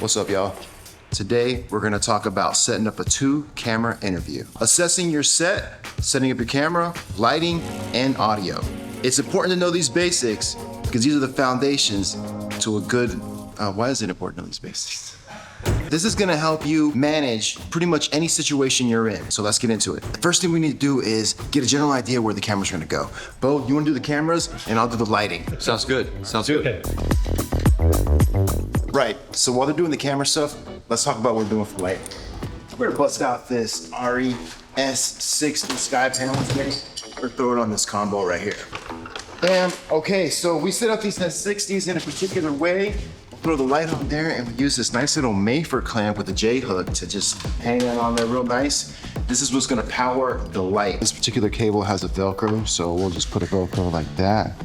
What's up, y'all? Today, we're gonna talk about setting up a 2-camera interview. Assessing your set, setting up your camera, lighting, and audio. It's important to know these basics because these are the foundations to a good, why is it important to know these basics? This is gonna help you manage pretty much any situation you're in. So let's get into it. The first thing we need to do is get a general idea where the camera's gonna go. Bo, you wanna do the cameras and I'll do the lighting. Sounds good. Sounds good. Okay. Right, so while they're doing the camera stuff, let's talk about what we're doing for lighting. We're gonna bust out this RE-S60 sky panel today. We're gonna throw it on this combo right here. Bam, okay, so we set up these S60s in a particular way. We'll throw the light on there and we use this nice little Mayfer clamp with a J-hook to just hang that on there real nice. This is what's gonna power the light. This particular cable has a Velcro, so we'll just put a Velcro like that.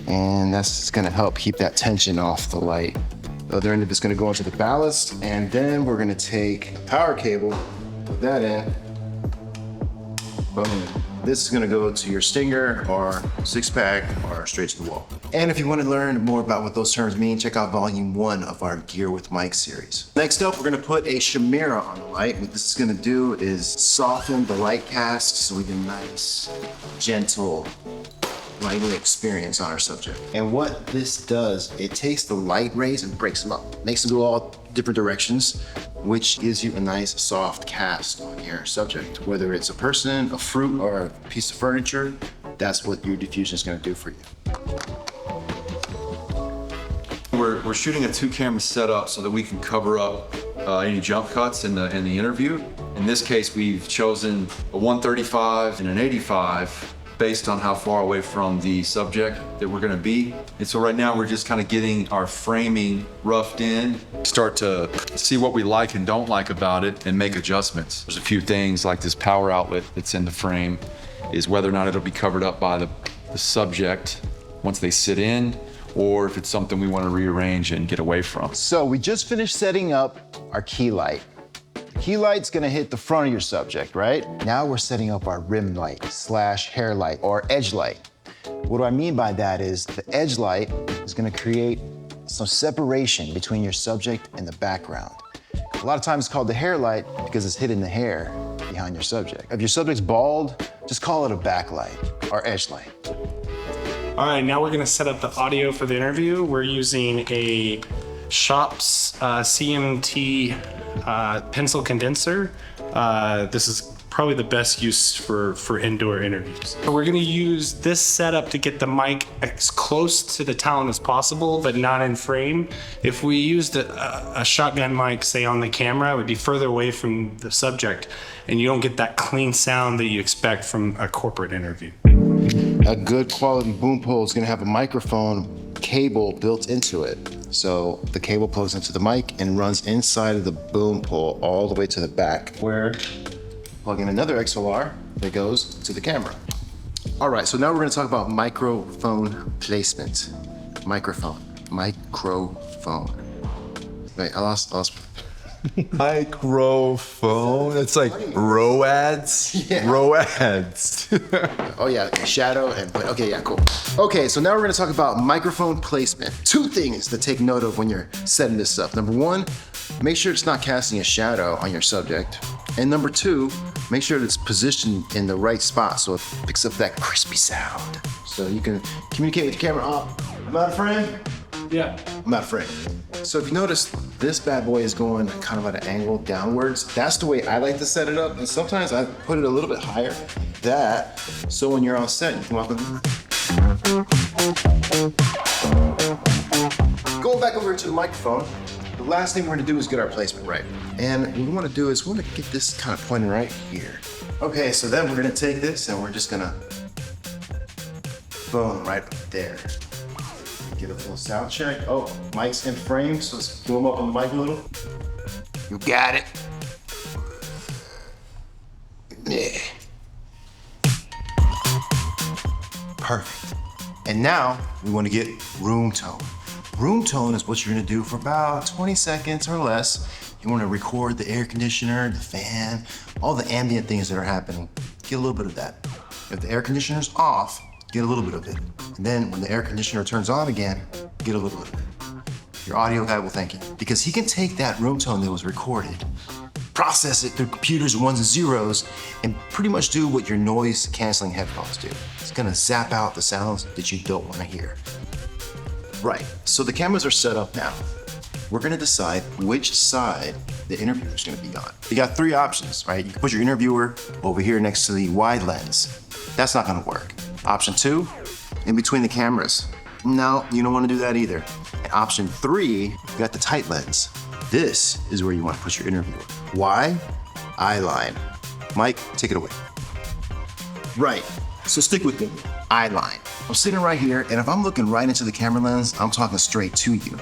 And that's just gonna help keep that tension off the light. The other end of it's gonna go into the ballast, and then we're gonna take a power cable, put that in, boom. This is gonna go to your Stinger or 6-pack or straight to the wall. And if you wanna learn more about what those terms mean, check out volume 1 of our Gear with Mike series. Next up, we're gonna put a chimera on the light. What this is gonna do is soften the light cast so we get a nice, gentle, lighting experience on our subject. And what this does, it takes the light rays and breaks them up, makes them go all different directions, which gives you a nice soft cast on your subject. Whether it's a person, a fruit, or a piece of furniture, that's what your diffusion is gonna do for you. We're shooting a 2-camera setup so that we can cover up any jump cuts in the interview. In this case, we've chosen a 135 and an 85 based on how far away from the subject that we're gonna be. And so right now we're just kind of getting our framing roughed in, start to see what we like and don't like about it and make adjustments. There's a few things like this power outlet that's in the frame is whether or not it'll be covered up by the subject once they sit in, or if it's something we want to rearrange and get away from. So we just finished setting up our key light. Key light's gonna hit the front of your subject, right? Now we're setting up our rim light / hair light or edge light. What do I mean by that is the edge light is gonna create some separation between your subject and the background. A lot of times it's called the hair light because it's hidden the hair behind your subject. If your subject's bald, just call it a backlight or edge light. All right, now we're gonna set up the audio for the interview. We're using a Shop's CMT pencil condenser. This is probably the best use for indoor interviews. We're gonna use this setup to get the mic as close to the talent as possible, but not in frame. If we used a shotgun mic, say on the camera, it would be further away from the subject, and you don't get that clean sound that you expect from a corporate interview. A good quality boom pole is gonna have a microphone cable built into it. So the cable plugs into the mic and runs inside of the boom pole all the way to the back, where plug in another XLR that goes to the camera. All right, so now we're gonna talk about microphone placement. Microphone. Wait, I lost. Microphone. It's like ROADs. Yeah. ROADs. Oh yeah, shadow and, okay, yeah, cool. Okay, so now we're gonna talk about microphone placement. 2 things to take note of when you're setting this up. Number 1, make sure it's not casting a shadow on your subject. And number 2, make sure that it's positioned in the right spot so it picks up that crispy sound. So you can communicate with your camera. Oh, I'm out of frame? Yeah. I'm out of frame. So if you notice, this bad boy is going kind of at an angle downwards. That's the way I like to set it up. And sometimes I put it a little bit higher, that, so when you're on set, you can walk in. Going back over to the microphone, the last thing we're gonna do is get our placement right. And what we wanna do is we wanna get this kind of pointing right here. Okay, so then we're gonna take this and we're just gonna boom, right there. Get a little sound check. Oh, mic's in frame, so let's boom up on the mic a little. You got it. Yeah. Perfect. And now we want to get room tone. Room tone is what you're gonna do for about 20 seconds or less. You wanna record the air conditioner, the fan, all the ambient things that are happening. Get a little bit of that. If the air conditioner's off, get a little bit of it. And then when the air conditioner turns on again, get a little bit of it. Your audio guy will thank you. Because he can take that room tone that was recorded, process it through computers ones and zeros, and pretty much do what your noise canceling headphones do. It's gonna zap out the sounds that you don't wanna hear. Right, so the cameras are set up now. We're gonna decide which side the interviewer's gonna be on. You got three options, right? You can put your interviewer over here next to the wide lens. That's not gonna work. Option 2, in between the cameras. No, you don't wanna do that either. And option 3, you got the tight lens. This is where you wanna put your interviewer. Why? Eye line. Mike, take it away. Right, so stick with me. Eye line. I'm sitting right here, and if I'm looking right into the camera lens, I'm talking straight to you.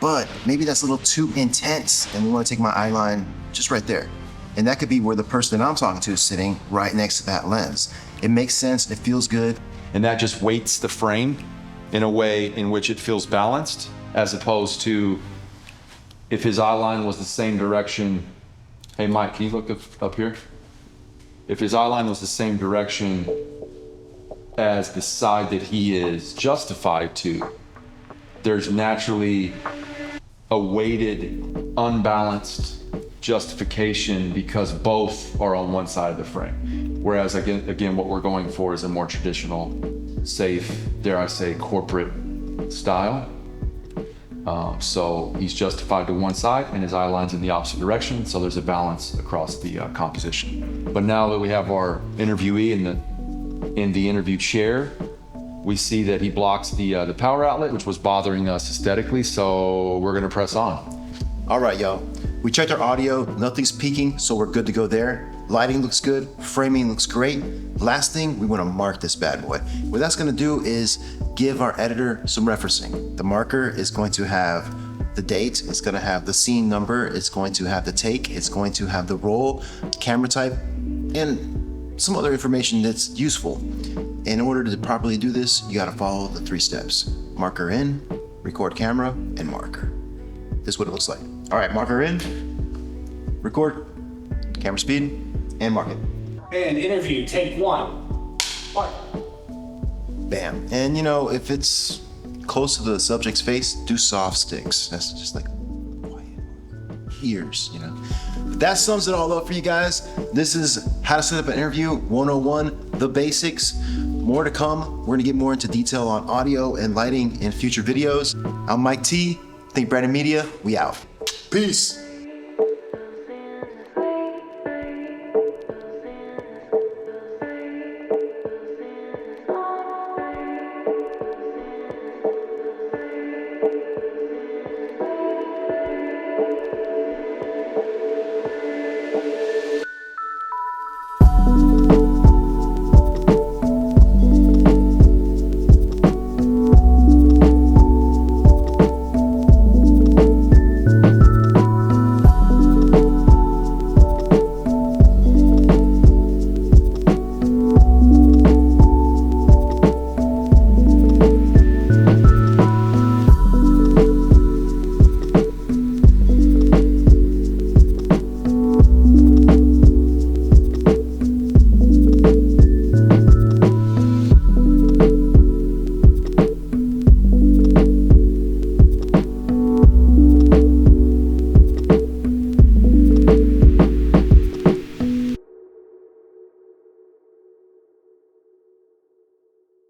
But maybe that's a little too intense, and we wanna take my eye line just right there. And that could be where the person that I'm talking to is sitting right next to that lens. It makes sense, it feels good. And that just weights the frame in a way in which it feels balanced, as opposed to if his eye line was the same direction. Hey, Mike, can you look up here? If his eye line was the same direction as the side that he is justified to, there's naturally a weighted, unbalanced justification because both are on one side of the frame. Whereas again, what we're going for is a more traditional, safe, dare I say, corporate style. So he's justified to one side and his eye line's in the opposite direction, so there's a balance across the composition. But now that we have our interviewee in the interview chair, we see that he blocks the power outlet, which was bothering us aesthetically, so we're gonna press on. All right, y'all. We checked our audio, nothing's peaking, so we're good to go there. Lighting looks good, framing looks great. Last thing, we wanna mark this bad boy. What that's gonna do is give our editor some referencing. The marker is going to have the date, it's gonna have the scene number, it's going to have the take, it's going to have the roll, camera type, and some other information that's useful. In order to properly do this, you gotta follow the 3 steps. Marker in, record camera, and marker. This is what it looks like. All right, marker in, record, camera speed, and mark it. And interview, take 1. Mark. Bam. And you know, if it's close to the subject's face, do soft sticks. That's just like quiet ears, you know. But that sums it all up for you guys. This is how to set up an interview 101, the basics. More to come. We're gonna get more into detail on audio and lighting in future videos. I'm Mike T. Think Brandon Media. We out. Peace.